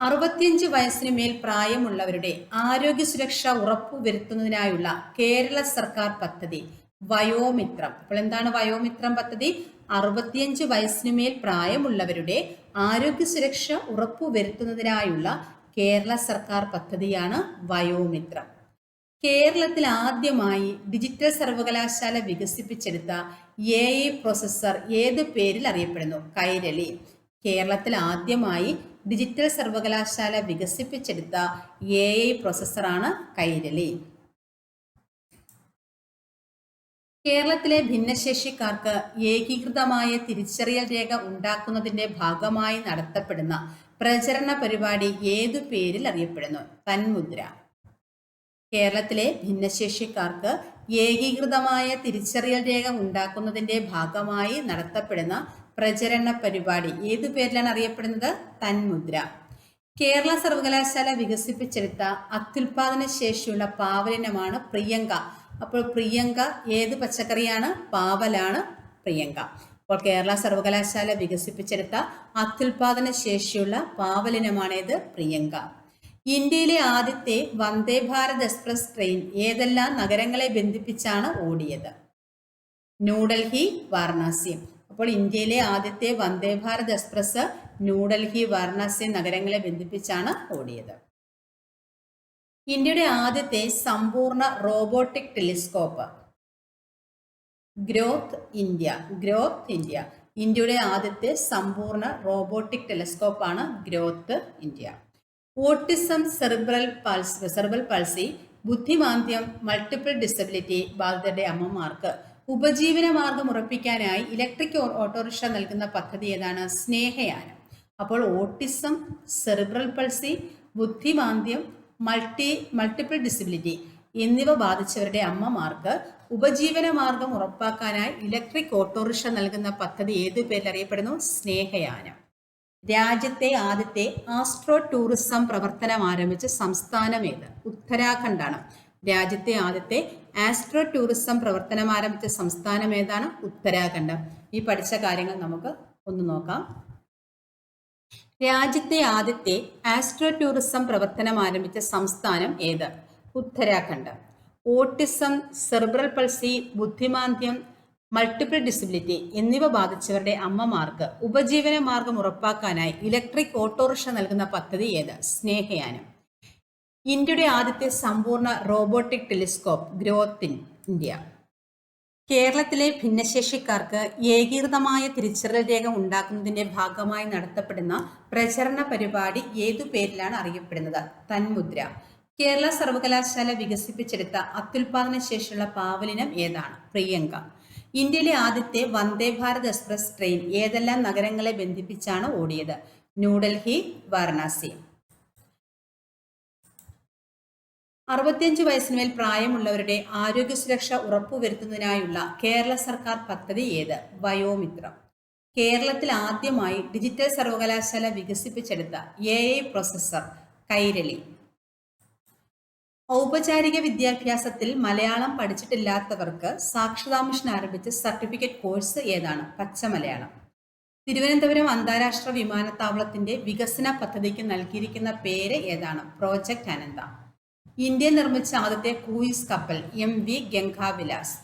65 വയസ്സിന് മേൽ പ്രായമുള്ളവരുടെ ആരോഗ്യ സുരക്ഷ ഉറപ്പുവരുത്തുന്നതിനായുള്ള കേരള സർക്കാർ പദ്ധതി വയോമിത്രം. അപ്പോൾ എന്താണ് വയോമിത്രം പദ്ധതി? 65 വയസ്സിന് മേൽ പ്രായമുള്ളവരുടെ ആരോഗ്യ സുരക്ഷ ഉറപ്പുവരുത്തുന്നതിനായുള്ള കേരള സർക്കാർ പദ്ധതിയാണ് വയോമിത്രം. കേരളത്തിൽ ആദ്യമായി ഡിജിറ്റൽ സർവകലാശാല വികസിപ്പിച്ചെടുത്ത AI പ്രോസസ്സർ ഏത് പേരിൽ അറിയപ്പെടുന്നു? കൈരളി. കേരളത്തിൽ ആദ്യമായി ഡിജിറ്റൽ സർവകലാശാല വികസിപ്പിച്ചെടുത്ത AI പ്രോസസ്സറാണ് കൈരളി. കേരളത്തിലെ ഭിന്നശേഷിക്കാർക്ക് ഏകീകൃതമായ തിരിച്ചറിയൽ രേഖ ഉണ്ടാക്കുന്നതിന്റെ ഭാഗമായി നടത്തപ്പെടുന്ന പ്രചരണ പരിപാടി ഏതു പേരിൽ അറിയപ്പെടുന്നു? തന്മുദ്ര. കേരളത്തിലെ ഭിന്നശേഷിക്കാർക്ക് ഏകീകൃതമായ തിരിച്ചറിയൽ രേഖ ഉണ്ടാക്കുന്നതിന്റെ ഭാഗമായി നടത്തപ്പെടുന്ന പ്രചരണ പരിപാടി ഏതു പേരിലാണ് അറിയപ്പെടുന്നത്? തന്മുദ്ര. കേരള സർവകലാശാല വികസിപ്പിച്ചെടുത്ത അത്യുൽപാദന ശേഷിയുള്ള പാവലിനമാണ് പ്രിയങ്ക. അപ്പോൾ പ്രിയങ്ക ഏത് പച്ചക്കറിയാണ്? പാവലാണ് പ്രിയങ്ക. അപ്പോൾ കേരള സർവകലാശാല വികസിപ്പിച്ചെടുത്ത അത്യുൽപാദന ശേഷിയുള്ള പാവലിനമാണേത്? പ്രിയങ്ക. ഇന്ത്യയിലെ ആദ്യത്തെ വന്ദേ ഭാരത് എക്സ്പ്രസ് ട്രെയിൻ ഏതെല്ലാം നഗരങ്ങളെ ബന്ധിപ്പിച്ചാണ് ഓടിയത്? ന്യൂഡൽഹി, വാരണാസി. അപ്പോൾ ഇന്ത്യയിലെ ആദ്യത്തെ വന്ദേ ഭാരത് എക്സ്പ്രസ് ന്യൂഡൽഹി, വാരണാസി നഗരങ്ങളെ ബന്ധിപ്പിച്ചാണ് ഓടിയത്. ഇന്ത്യയുടെ ആദ്യത്തെ സമ്പൂർണ്ണ robotic telescope? Growth India. Growth India. ഇന്ത്യയുടെ ആദ്യത്തെ സമ്പൂർണ്ണ റോബോട്ടിക് ടെലിസ്കോപ്പാണ് growth India. Autism, cerebral palsy, ബുദ്ധിമാന്ദ്യം, മൾട്ടിപ്പിൾ ഡിസബിലിറ്റി ബാധിതരുടെ അമ്മമാർക്ക് ഉപജീവന മാർഗം ഉറപ്പിക്കാനായി ഇലക്ട്രിക് ഓട്ടോറിക്ഷ നൽകുന്ന പദ്ധതി ഏതാണ്? സ്നേഹയാനം. അപ്പോൾ ഓട്ടിസം, സെറിബ്രൽ പൾസി, ബുദ്ധിമാന്ദ്യം, മൾട്ടിപ്പിൾ ഡിസബിലിറ്റി എന്നിവ ബാധിച്ചവരുടെ അമ്മമാർക്ക് ഉപജീവന മാർഗം ഉറപ്പാക്കാനായി ഇലക്ട്രിക് ഓട്ടോറിക്ഷ നൽകുന്ന പദ്ധതി ഏതു പേരിൽ അറിയപ്പെടുന്നു? സ്നേഹയാനം. രാജ്യത്തെ ആദ്യത്തെ ആസ്ട്രോ ടൂറിസം പ്രവർത്തനം ആരംഭിച്ച സംസ്ഥാനം ഏത്? ഉത്തരാഖണ്ഡാണ്. രാജ്യത്തെ ആദ്യത്തെ ആസ്ട്രോ ടൂറിസം പ്രവർത്തനം ആരംഭിച്ച സംസ്ഥാനം ഏതാണ്? ഉത്തരാഖണ്ഡ്. ഈ പഠിച്ച കാര്യങ്ങൾ നമുക്ക് ഒന്ന് നോക്കാം. രാജ്യത്തെ ആദ്യത്തെ ആസ്ട്രോ ടൂറിസം പ്രവർത്തനം ആരംഭിച്ച സംസ്ഥാനം ഏത്? ഉത്തരാഖണ്ഡ്. ഓട്ടിസം, സെറിബ്രൽ പൾസി, ബുദ്ധിമാന്ദ്യം, മൾട്ടിപ്പിൾ ഡിസബിലിറ്റി എന്നിവ ബാധിച്ചവരുടെ അമ്മമാർക്ക് ഉപജീവന മാർഗം ഉറപ്പാക്കാനായി ഇലക്ട്രിക് ഓട്ടോറിക്ഷ നൽകുന്ന പദ്ധതി ഏത്? സ്നേഹയാനം. ഇന്ത്യയുടെ ആദ്യത്തെ സമ്പൂർണ്ണ റോബോട്ടിക് ടെലിസ്കോപ്പ് ഗ്രോത്ത് ഇന്ത്യ. കേരളത്തിലെ ഭിന്നശേഷിക്കാർക്ക് ഏകീകൃതമായ തിരിച്ചറിയൽ രേഖ ഉണ്ടാക്കുന്നതിന്റെ ഭാഗമായി നടത്തപ്പെടുന്ന പ്രചരണ പരിപാടി ഏതു പേരിലാണ് അറിയപ്പെടുന്നത്? തന്മുദ്ര. കേരള സർവകലാശാല വികസിപ്പിച്ചെടുത്ത അത്യുൽപാദന ശേഷിയുള്ള പാവലിനം ഏതാണ്? പ്രിയങ്ക. ഇന്ത്യയിലെ ആദ്യത്തെ വന്ദേ ഭാരത് എക്സ്പ്രസ് ട്രെയിൻ ഏതെല്ലാം നഗരങ്ങളെ ബന്ധിപ്പിച്ചാണ് ഓടിയത്? ന്യൂഡൽഹി, വാരണാസി. 65 വയസ്സിന് മേൽ പ്രായമുള്ളവരുടെ ആരോഗ്യ സുരക്ഷ ഉറപ്പുവരുത്തുന്നതിനായുള്ള കേരള സർക്കാർ പദ്ധതി ഏത്? വയോമിത്രം. കേരളത്തിൽ ആദ്യമായി ഡിജിറ്റൽ സർവകലാശാല വികസിപ്പിച്ചെടുത്ത AI പ്രോസസ്സർ കൈരളി. ഔപചാരിക വിദ്യാഭ്യാസത്തിൽ മലയാളം പഠിച്ചിട്ടില്ലാത്തവർക്ക് സാക്ഷരതാ മിഷൻ ആരംഭിച്ച സർട്ടിഫിക്കറ്റ് കോഴ്സ് ഏതാണ്? പച്ചമലയാളം. തിരുവനന്തപുരം അന്താരാഷ്ട്ര വിമാനത്താവളത്തിന്റെ വികസന പദ്ധതിക്ക് നൽകിയിരിക്കുന്ന പേര് ഏതാണ്? പ്രോജക്റ്റ് അനന്ത. ഇന്ത്യ നിർമ്മിച്ച ആദ്യത്തെ ക്രൂയിസ് കപ്പൽ MV ഗംഗാവിലാസ്.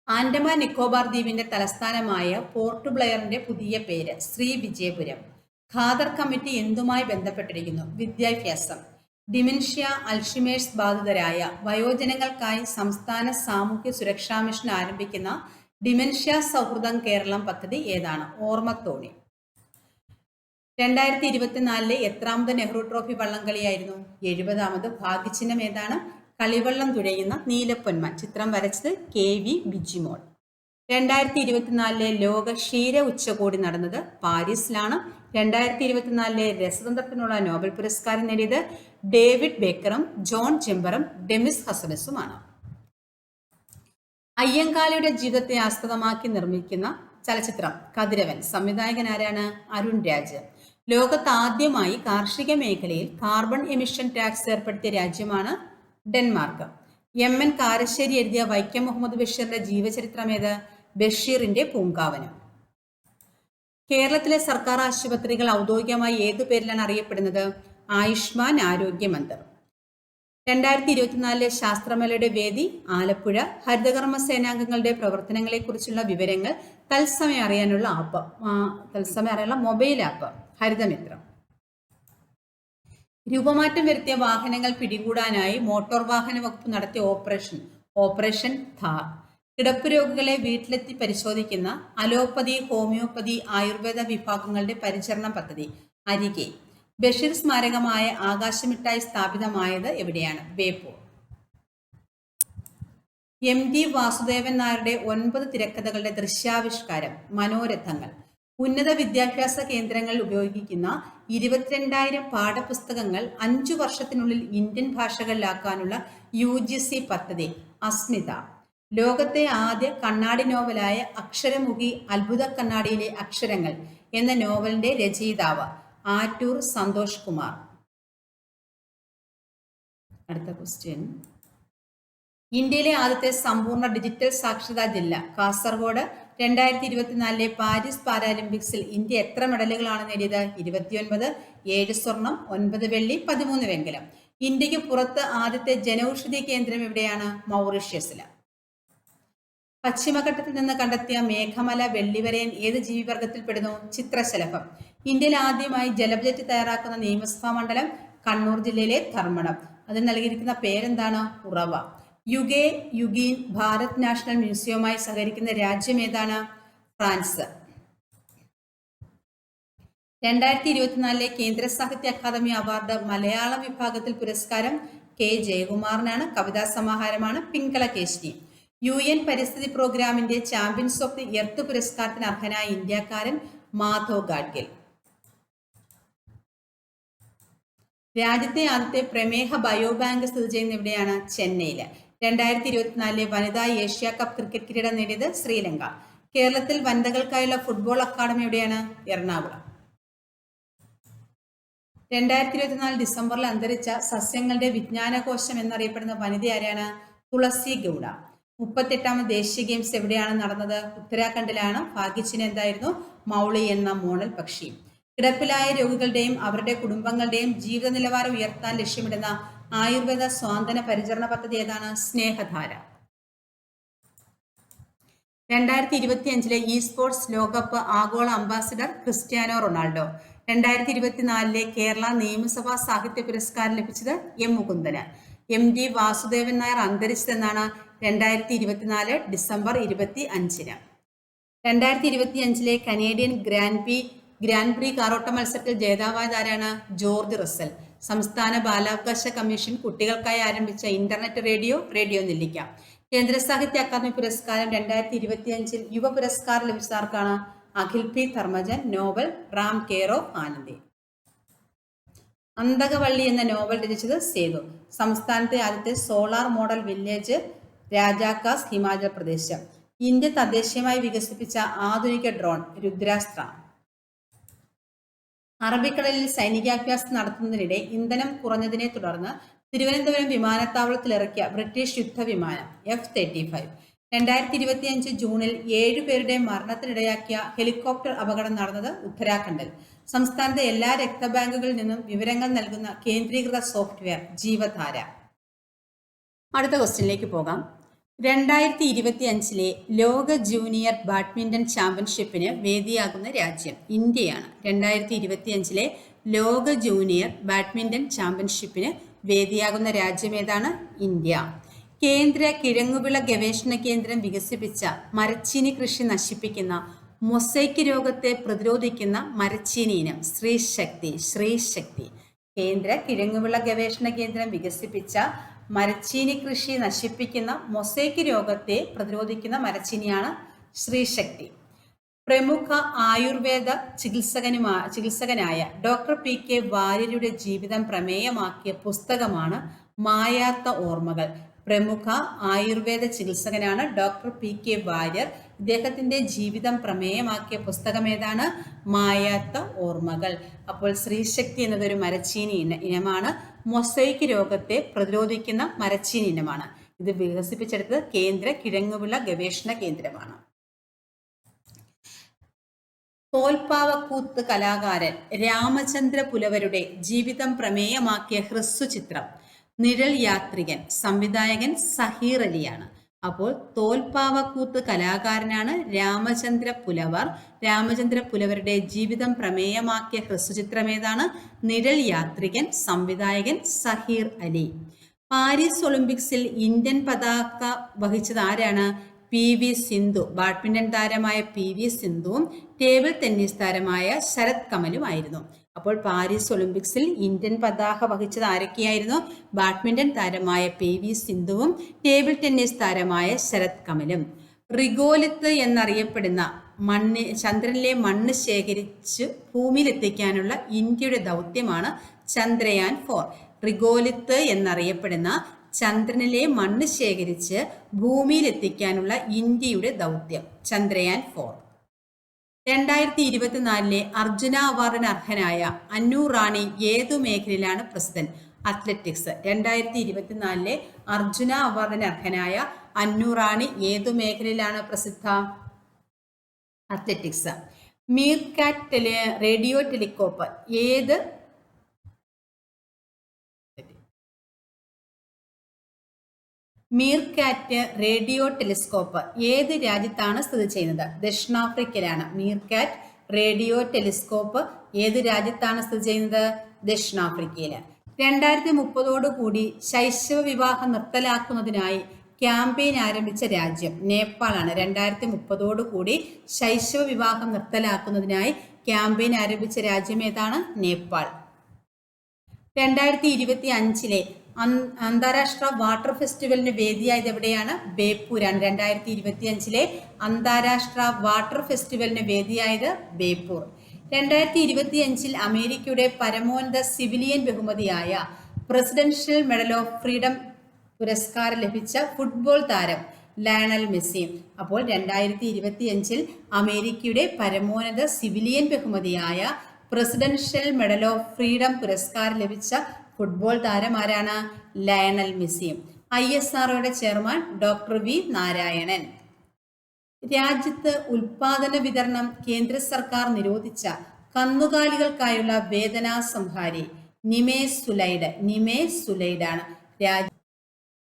ആൻഡമാൻ നിക്കോബാർ ദ്വീപിന്റെ തലസ്ഥാനമായ പോർട്ട് ബ്ലെയറിന്റെ പുതിയ പേര് ശ്രീ വിജയപുരം. ഖാദർ കമ്മിറ്റി എന്തുമായി ബന്ധപ്പെട്ടിരിക്കുന്നു? വിദ്യാഭ്യാസം. ഡിമെൻഷ്യ, അൽഷിമേഴ്സ് ബാധിതരായ വയോജനങ്ങൾക്കായി സംസ്ഥാന സാമൂഹ്യ സുരക്ഷാ മിഷൻ ആരംഭിക്കുന്ന ഡിമെൻഷ്യ സൗഹൃദം കേരളം പദ്ധതി ഏതാണ്? ഓർമ്മത്തോണി. 2024 എത്രാമത് നെഹ്റു ട്രോഫി വള്ളംകളിയായിരുന്നു? 70ാമത്. ഭാഗ്യചിഹ്നം ഏതാണ്? കളിവള്ളം തുഴയുന്ന നീലപ്പൊന്മാൻ. ചിത്രം വരച്ചത് KV ബിജിമോൾ. 2024 ലോക ക്ഷീര ഉച്ചകോടി നടന്നത് പാരീസിലാണ്. 2024 രസതന്ത്രത്തിനുള്ള നോബൽ പുരസ്കാരം നേടിയത് ഡേവിഡ് ബേക്കറും ജോൺ ചെമ്പറും ഡെമിസ് ഹസനസുമാണ്. അയ്യങ്കാളിയുടെ ജീവിതത്തെ ആസ്പദമാക്കി നിർമ്മിക്കുന്ന ചലച്ചിത്രം കതിരവൻ. സംവിധായകൻ ആരാണ്? അരുൺ രാജ്. ലോകത്ത് ആദ്യമായി കാർഷിക മേഖലയിൽ കാർബൺ എമിഷൻ ടാക്സ് ഏർപ്പെടുത്തിയ രാജ്യമാണ് ഡെൻമാർക്ക്. MN കാരശ്ശേരി എഴുതിയ വൈക്കം മുഹമ്മദ് ബഷീറിന്റെ ജീവചരിത്രം ഏത്? ബഷീറിന്റെ പൂങ്കാവനം. കേരളത്തിലെ സർക്കാർ ആശുപത്രികൾ ഔദ്യോഗികമായി ഏതു പേരിലാണ് അറിയപ്പെടുന്നത്? ആയുഷ്മാൻ ആരോഗ്യ മന്ദിർ. 2024 ശാസ്ത്രമേളയുടെ വേദി ആലപ്പുഴ. ഹരിതകർമ്മ സേനാംഗങ്ങളുടെ പ്രവർത്തനങ്ങളെക്കുറിച്ചുള്ള വിവരങ്ങൾ തത്സമയം അറിയാനുള്ള മൊബൈൽ ആപ്പ് ഹരിതമിത്രം. രൂപമാറ്റം വരുത്തിയ വാഹനങ്ങൾ പിടികൂടാനായി മോട്ടോർ വാഹന വകുപ്പ് നടത്തിയ ഓപ്പറേഷൻ ഥാർ. കിടപ്പ് രോഗികളെ വീട്ടിലെത്തി പരിശോധിക്കുന്ന അലോപ്പതി, ഹോമിയോപ്പതി, ആയുർവേദ വിഭാഗങ്ങളുടെ പരിചരണ പദ്ധതി അരികെ. ബഷീർ സ്മാരകമായ ആകാശമിട്ടായി സ്ഥാപിതമായത് എവിടെയാണ്? ബേപ്പൂർ. MD വാസുദേവൻ നായരുടെ 9 തിരക്കഥകളുടെ ദൃശ്യാവിഷ്കാരം മനോരഥങ്ങൾ. ഉന്നത വിദ്യാഭ്യാസ കേന്ദ്രങ്ങളിൽ ഉപയോഗിക്കുന്ന 22,000 പാഠപുസ്തകങ്ങൾ 5 വർഷത്തിനുള്ളിൽ ഇന്ത്യൻ ഭാഷകളിലാക്കാനുള്ള UGC പദ്ധതി അസ്മിത. ലോകത്തെ ആദ്യ കണ്ണാടി നോവലായ അക്ഷരമുഖി അത്ഭുത കണ്ണാടിയിലെ അക്ഷരങ്ങൾ എന്ന നോവലിന്റെ രചയിതാവ് ആറ്റൂർ സന്തോഷ് കുമാർ. അടുത്ത ക്വസ്റ്റ്യൻ. ഇന്ത്യയിലെ ആദ്യത്തെ സമ്പൂർണ്ണ ഡിജിറ്റൽ സാക്ഷരതാ ജില്ല കാസർഗോഡ്. 2024 പാരീസ് പാരാലിമ്പിക്സിൽ ഇന്ത്യ എത്ര മെഡലുകളാണ് നേടിയത്? 29. 7 സ്വർണം, 9 വെള്ളി, 13 വെങ്കലം. ഇന്ത്യക്ക് പുറത്ത് ആദ്യത്തെ ജനൌഷധി കേന്ദ്രം എവിടെയാണ്? മൗറീഷ്യസിൽ. പശ്ചിമഘട്ടത്തിൽ നിന്ന് കണ്ടെത്തിയ മേഘമല വെള്ളിവരയൻ ഏത് ജീവിവർഗത്തിൽപ്പെടുന്നു? ചിത്രശലഭം. ഇന്ത്യയിൽ ആദ്യമായി ജലബജറ്റ് തയ്യാറാക്കുന്ന നിയമസഭാ മണ്ഡലം കണ്ണൂർ ജില്ലയിലെ ധർമ്മടം. അതിന് നൽകിയിരിക്കുന്ന പേരെന്താണ്? ഉറവ. യുഗീൻ ഭാരത് നാഷണൽ മ്യൂസിയവുമായി സഹകരിക്കുന്ന രാജ്യം ഏതാണ്? ഫ്രാൻസ്. 2024 കേന്ദ്ര സാഹിത്യ അക്കാദമി അവാർഡ് മലയാളം വിഭാഗത്തിൽ പുരസ്കാരം K ജയകുമാറിനാണ്. കവിതാ സമാഹാരമാണ് പിങ്കളകേശിനി. UN പരിസ്ഥിതി പ്രോഗ്രാമിന്റെ ചാമ്പ്യൻസ് ഓഫ് ദി എർത്ത് പുരസ്കാരത്തിന് അർഹനായ ഇന്ത്യക്കാരൻ മാധവ് ഗാഡ്ഗിൽ. രാജ്യത്തെ ആദ്യത്തെ പ്രമേഹ ബയോബാങ്ക് സ്ഥിതി ചെയ്യുന്ന എവിടെയാണ്? ചെന്നൈയിൽ. 2024 വനിതാ ഏഷ്യ കപ്പ് ക്രിക്കറ്റ് കിരീടം നേടിയത് ശ്രീലങ്ക. കേരളത്തിൽ വനിതകൾക്കായുള്ള ഫുട്ബോൾ അക്കാദമി എവിടെയാണ്? എറണാകുളം. 2024 ഡിസംബറിൽ അന്തരിച്ച സസ്യങ്ങളുടെ വിജ്ഞാനകോശം എന്നറിയപ്പെടുന്ന വനിത ആരാണ്? തുളസി ഗൗഡ. 38ാമത് ദേശീയ ഗെയിംസ് എവിടെയാണ് നടന്നത്? ഉത്തരാഖണ്ഡിലാണ്. ഭാഗ്യചിഹ്നം എന്തായിരുന്നു? മൗളി എന്ന മോണൽ പക്ഷി. കിടപ്പിലായ രോഗികളുടെയും അവരുടെ കുടുംബങ്ങളുടെയും ജീവിത നിലവാരം ഉയർത്താൻ ലക്ഷ്യമിടുന്ന ആയുർവേദ സ്വാന്തന പരിചരണ പദ്ധതി ഏതാണ്? സ്നേഹധാര. 2025 ഇ സ്പോർട്സ് ലോകകപ്പ് ആഗോള അംബാസിഡർ ക്രിസ്ത്യാനോ റൊണാൾഡോ. 2024 കേരള നിയമസഭാ സാഹിത്യ പുരസ്കാരം ലഭിച്ചത് M മുകുന്ദന്. MD വാസുദേവൻ നായർ അന്തരിച്ചതെന്നാണ്? 2024 ഡിസംബർ 25. 2025 കനേഡിയൻ ഗ്രാൻഡ് പ്രീ കാറോട്ട മത്സരത്തിൽ ജേതാവായത് ആരാണ്? George Russell. സംസ്ഥാന ബാലാവകാശ കമ്മീഷൻ കുട്ടികൾക്കായി ആരംഭിച്ച ഇന്റർനെറ്റ് റേഡിയോ നെല്ലിക്ക. കേന്ദ്ര സാഹിത്യ അക്കാദമി പുരസ്കാരം 2025 യുവ പുരസ്കാരം ലഭിച്ചവർക്കാണ്? Akhil P Dharmajan, novel Ram care of Anandi. Anthakavalli എന്ന നോവൽ രചിച്ചത് സേതു. സംസ്ഥാനത്തെ ആദ്യത്തെ solar model village Rajakkad, Himachal Pradesh. India തദ്ദേശീയമായി വികസിപ്പിച്ച ആധുനിക ഡ്രോൺ രുദ്രാസ്ത്ര. അറബിക്കടലിൽ സൈനികാഭ്യാസം നടത്തുന്നതിനിടെ ഇന്ധനം കുറഞ്ഞതിനെ തുടർന്ന് തിരുവനന്തപുരം വിമാനത്താവളത്തിൽ ഇറക്കിയ ബ്രിട്ടീഷ് യുദ്ധവിമാനം F-35. 2025 ജൂണിൽ 7 പേരുടെ മരണത്തിനിടയാക്കിയ ഹെലികോപ്റ്റർ അപകടം നടന്നത് ഉത്തരാഖണ്ഡിൽ. സംസ്ഥാനത്തെ എല്ലാ രക്തബാങ്കുകളിൽ നിന്നും വിവരങ്ങൾ നൽകുന്ന കേന്ദ്രീകൃത സോഫ്റ്റ്വെയർ ജീവധാര. അടുത്ത ക്വസ്റ്റ്യനിലേക്ക് പോകാം. 2025 ലോക ജൂനിയർ ബാഡ്മിന്റൺ ചാമ്പ്യൻഷിപ്പിന് വേദിയാകുന്ന രാജ്യം ഇന്ത്യയാണ്. 2025 ലോക ജൂനിയർ ബാഡ്മിന്റൺ ചാമ്പ്യൻഷിപ്പിന് വേദിയാകുന്ന രാജ്യം ഏതാണ്? ഇന്ത്യ. കേന്ദ്ര കിഴങ്ങുവിള ഗവേഷണ കേന്ദ്രം വികസിപ്പിച്ച മരച്ചീനി കൃഷി നശിപ്പിക്കുന്ന മൊസൈക്ക് രോഗത്തെ പ്രതിരോധിക്കുന്ന മരച്ചീനി ഇനം ശ്രീശക്തി. കേന്ദ്ര കിഴങ്ങുവിള ഗവേഷണ കേന്ദ്രം വികസിപ്പിച്ച മരച്ചീനി കൃഷി നശിപ്പിക്കുന്ന മൊസൈക്ക് രോഗത്തെ പ്രതിരോധിക്കുന്ന മരച്ചീനിയാണ് ശ്രീശക്തി. പ്രമുഖ ആയുർവേദ ചികിത്സകനായ ഡോക്ടർ PK വാര്യരുടെ ജീവിതം പ്രമേയമാക്കിയ പുസ്തകമാണ് മായാത്ത ഓർമ്മകൾ. പ്രമുഖ ആയുർവേദ ചികിത്സകനാണ് ഡോക്ടർ PK വാര്യർ. ഇദ്ദേഹത്തിന്റെ ജീവിതം പ്രമേയമാക്കിയ പുസ്തകം ഏതാണ്? മായാത്ത ഓർമ്മകൾ. അപ്പോൾ ശ്രീശക്തി എന്നതൊരു മരച്ചീനി ഇനമാണ്. മൊസൈക്ക് രോഗത്തെ പ്രതിരോധിക്കുന്ന മരച്ചീനി ഇനമാണ്. ഇത് വികസിപ്പിച്ചെടുത്തത് കേന്ദ്ര കിഴങ്ങുവിള ഗവേഷണ കേന്ദ്രമാണ്. തോൽപ്പാവക്കൂത്ത് കലാകാരൻ രാമചന്ദ്ര പുലവരുടെ ജീവിതം പ്രമേയമാക്കിയ ഹ്രസ്വചിത്രം നിഴൽ യാത്രികൻ. സംവിധായകൻ സഹീർ അലിയാണ്. അപ്പോൾ തോൽപ്പാവക്കൂത്ത് കലാകാരനാണ് രാമചന്ദ്ര പുലവർ. രാമചന്ദ്ര പുലവരുടെ ജീവിതം പ്രമേയമാക്കിയ ഹ്രസ്വചിത്രം ഏതാണ്? നിഴൽ യാത്രികൻ. സംവിധായകൻ സഹീർ അലി. പാരീസ് ഒളിമ്പിക്സിൽ ഇന്ത്യൻ പതാക വഹിച്ചത് ആരാണ്? PV സിന്ധു. ബാഡ്മിന്റൺ താരമായ PV സിന്ധുവും ടേബിൾ ടെന്നീസ് താരമായ ശരത് കമലുമായിരുന്നു. അപ്പോൾ പാരീസ് ഒളിമ്പിക്സിൽ ഇന്ത്യൻ പതാക വഹിച്ചത് ആരൊക്കെയായിരുന്നു? ബാഡ്മിന്റൺ താരമായ PV സിന്ധുവും ടേബിൾ ടെന്നീസ് താരമായ ശരത് കമലും. റിഗോലിത്ത് എന്നറിയപ്പെടുന്ന ചന്ദ്രനിലെ മണ്ണ് ശേഖരിച്ച് ഭൂമിയിലെത്തിക്കാനുള്ള ഇന്ത്യയുടെ ദൗത്യമാണ് ചന്ദ്രയാൻ 4. റിഗോലിത്ത് എന്നറിയപ്പെടുന്ന ചന്ദ്രനിലെ മണ്ണ് ശേഖരിച്ച് ഭൂമിയിലെത്തിക്കാനുള്ള ഇന്ത്യയുടെ ദൗത്യം ചന്ദ്രയാൻ 4. 2024 അർജുന അവാർഡിന് അർഹനായ അന്നു റാണി ഏതു മേഖലയിലാണ് പ്രസിദ്ധൻ? അത്ലറ്റിക്സ്. 2024 അർജുന അവാർഡിന് അർഹനായ അന്നു റാണി ഏതു മേഖലയിലാണ് പ്രസിദ്ധ? Athletics. മീർകാറ്റ് radio telescope മീർകാറ്റ് radio telescope ഏത് രാജ്യത്താണ് സ്ഥിതി ചെയ്യുന്നത്? ദക്ഷിണാഫ്രിക്കയിലാണ്. മീർകാറ്റ് റേഡിയോ ടെലിസ്കോപ്പ് ഏത് രാജ്യത്താണ് സ്ഥിതി ചെയ്യുന്നത്? ദക്ഷിണാഫ്രിക്കയിൽ. 2030 ശൈശവ വിവാഹം നിർത്തലാക്കുന്നതിനായി ക്യാമ്പയിൻ ആരംഭിച്ച രാജ്യം നേപ്പാളാണ്. 2030 ശൈശവ വിവാഹം നിർത്തലാക്കുന്നതിനായി ക്യാമ്പയിൻ ആരംഭിച്ച രാജ്യം ഏതാണ്? നേപ്പാൾ. 2025 അന്താരാഷ്ട്ര വാട്ടർ ഫെസ്റ്റിവലിന് വേദിയായത് എവിടെയാണ്? ബേപ്പൂരാണ്. 2025 അന്താരാഷ്ട്ര വാട്ടർ ഫെസ്റ്റിവലിന് വേദിയായത് ബേപ്പൂർ. 2025 അമേരിക്കയുടെ പരമോന്നത സിവിലിയൻ ബഹുമതിയായ പ്രസിഡൻഷ്യൽ മെഡൽ ഓഫ് ഫ്രീഡം പുരസ്കാരം ലഭിച്ച ഫുട്ബോൾ താരം ലയണൽ മെസ്സി. അപ്പോൾ 2025 അമേരിക്കയുടെ പരമോന്നത സിവിലിയൻ ബഹുമതിയായ പ്രസിഡൻഷ്യൽ മെഡൽ ഓഫ് ഫ്രീഡം പുരസ്കാരം ലഭിച്ച ഫുട്ബോൾ താരം ആരാണ്? Lionel Messi. ISROയുടെ ചെയർമാൻ ഡോക്ടർ V നാരായണൻ. രാജ്യത്ത് ഉൽപാദന വിതരണം കേന്ദ്ര സർക്കാർ നിരോധിച്ച കന്നുകാലികൾക്കായുള്ള വേതന സംഹാരി നിമേ സുലൈഡാണ്.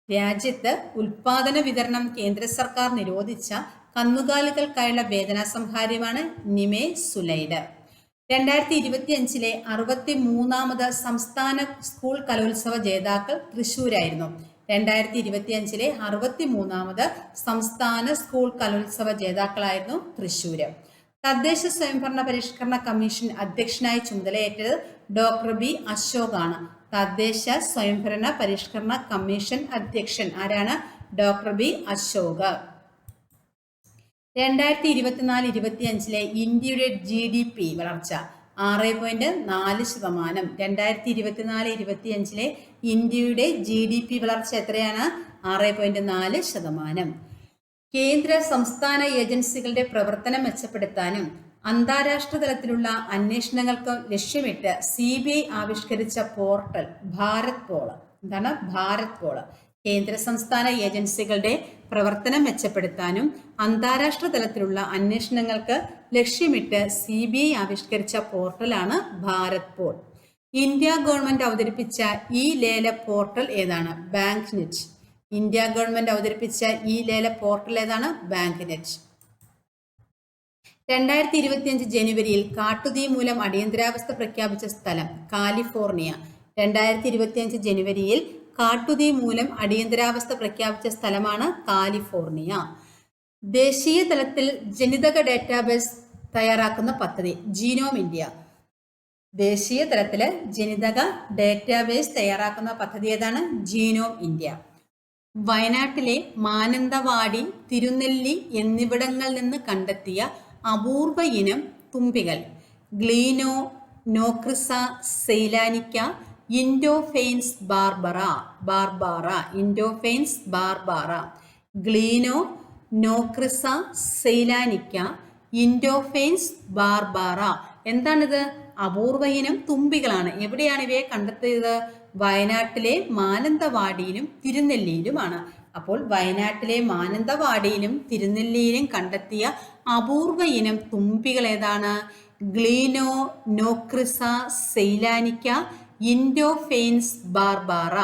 രാജ്യത്ത് ഉൽപാദന വിതരണം കേന്ദ്ര സർക്കാർ നിരോധിച്ച കന്നുകാലികൾക്കായുള്ള വേതന സംഹാരമാണ് നിമേ സുലൈഡ്. 2025 63ാമത് സംസ്ഥാന സ്കൂൾ കലോത്സവ ജേതാക്കൾ തൃശ്ശൂരായിരുന്നു. 2025 63ാമത് സംസ്ഥാന സ്കൂൾ കലോത്സവ ജേതാക്കളായിരുന്നു തൃശ്ശൂര്. തദ്ദേശ സ്വയംഭരണ പരിഷ്കരണ കമ്മീഷൻ അധ്യക്ഷനായി ചുമതലയേറ്റത് ഡോക്ടർ B അശോകാണ്. തദ്ദേശ സ്വയംഭരണ പരിഷ്കരണ കമ്മീഷൻ അധ്യക്ഷൻ ആരാണ്? Doctor B Ashok. 2024-25 ഇന്ത്യയുടെ GDP വളർച്ച 6.4%. 2024-25 ഇന്ത്യയുടെ GDP വളർച്ച എത്രയാണ്? 6.4%. കേന്ദ്ര സംസ്ഥാന ഏജൻസികളുടെ പ്രവർത്തനം മെച്ചപ്പെടുത്താനും അന്താരാഷ്ട്ര തലത്തിലുള്ള അന്വേഷണങ്ങൾക്ക് ലക്ഷ്യമിട്ട് CBI ആവിഷ്കരിച്ച പോർട്ടൽ ഭാരത് പോൾ. എന്താണ് ഭാരത് പോൾ? കേന്ദ്ര സംസ്ഥാന ഏജൻസികളുടെ പ്രവർത്തനം മെച്ചപ്പെടുത്താനും അന്താരാഷ്ട്ര തലത്തിലുള്ള അന്വേഷണങ്ങൾക്ക് ലക്ഷ്യമിട്ട് CBI ആവിഷ്കരിച്ച പോർട്ടലാണ് ഭാരത് പോൾ. ഇന്ത്യ ഗവൺമെന്റ് അവതരിപ്പിച്ച ഈ ലേല പോർട്ടൽ ഏതാണ്? Bank net. ഇന്ത്യ ഗവൺമെന്റ് അവതരിപ്പിച്ച ഈ ലേല പോർട്ടൽ ഏതാണ്? Bank net. 2025 ജനുവരിയിൽ കാട്ടുതീ മൂലം അടിയന്തരാവസ്ഥ പ്രഖ്യാപിച്ച സ്ഥലം കാലിഫോർണിയ. 2025 ജനുവരിയിൽ കാട്ടുതീ മൂലം അടിയന്തരാവസ്ഥ പ്രഖ്യാപിച്ച സ്ഥലമാണ് കാലിഫോർണിയ. ദേശീയ തലത്തിൽ ജനിതക ഡേറ്റാബേസ് തയ്യാറാക്കുന്ന പദ്ധതി ജീനോം ഇന്ത്യ. ദേശീയ തലത്തില് ജനിതക ഡേറ്റാബേസ് തയ്യാറാക്കുന്ന പദ്ധതി ഏതാണ്? Genome India. വയനാട്ടിലെ മാനന്തവാടി, തിരുനെല്ലി എന്നിവിടങ്ങളിൽ നിന്ന് കണ്ടെത്തിയ അപൂർവ ഇനം തുമ്പികൾ ഗ്ലീനോ നോക്രിസ സെയ്ലാനിക്ക ഇൻഡോഫെയിൻസ് ബാർബാറ ഇൻഡോഫെയിൻസ് ബാർബാറ. ഗ്ലീനോ നോക്രിസ സെയ്ലാനിക്ക ഇൻഡോഫെയിൻസ് ബാർബാറ. എന്താണിത്? അപൂർവ ഇനം തുമ്പികളാണ്. എവിടെയാണ് ഇവയെ കണ്ടെത്തിയത്? വയനാട്ടിലെ മാനന്തവാടിയിലും തിരുനെല്ലിയിലുമാണ്. അപ്പോൾ വയനാട്ടിലെ മാനന്തവാടിയിലും തിരുനെല്ലിയിലും കണ്ടെത്തിയ അപൂർവ ഇനം തുമ്പികൾ ഏതാണ്? ഗ്ലീനോ നോക്രിസ സെയ്ലാനിക്ക ഇൻഡോഫെയിൻസ് ബാർബാറ.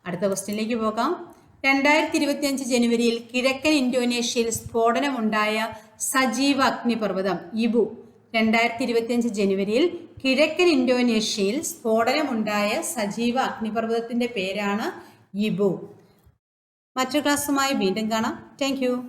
അടുത്ത ക്വസ്റ്റ്യനിലേക്ക് പോകാം. 2025 ജനുവരിയിൽ കിഴക്കൻ ഇന്തോനേഷ്യയിൽ സ്ഫോടനമുണ്ടായ സജീവ അഗ്നിപർവ്വതം ഇബു. 2025 ജനുവരിയിൽ കിഴക്കൻ ഇന്തോനേഷ്യയിൽ സ്ഫോടനമുണ്ടായ സജീവ അഗ്നിപർവ്വതത്തിന്റെ പേരാണ് ഇബു. മറ്റൊരു ക്ലാസ്സുമായി വീണ്ടും കാണാം. Thank you.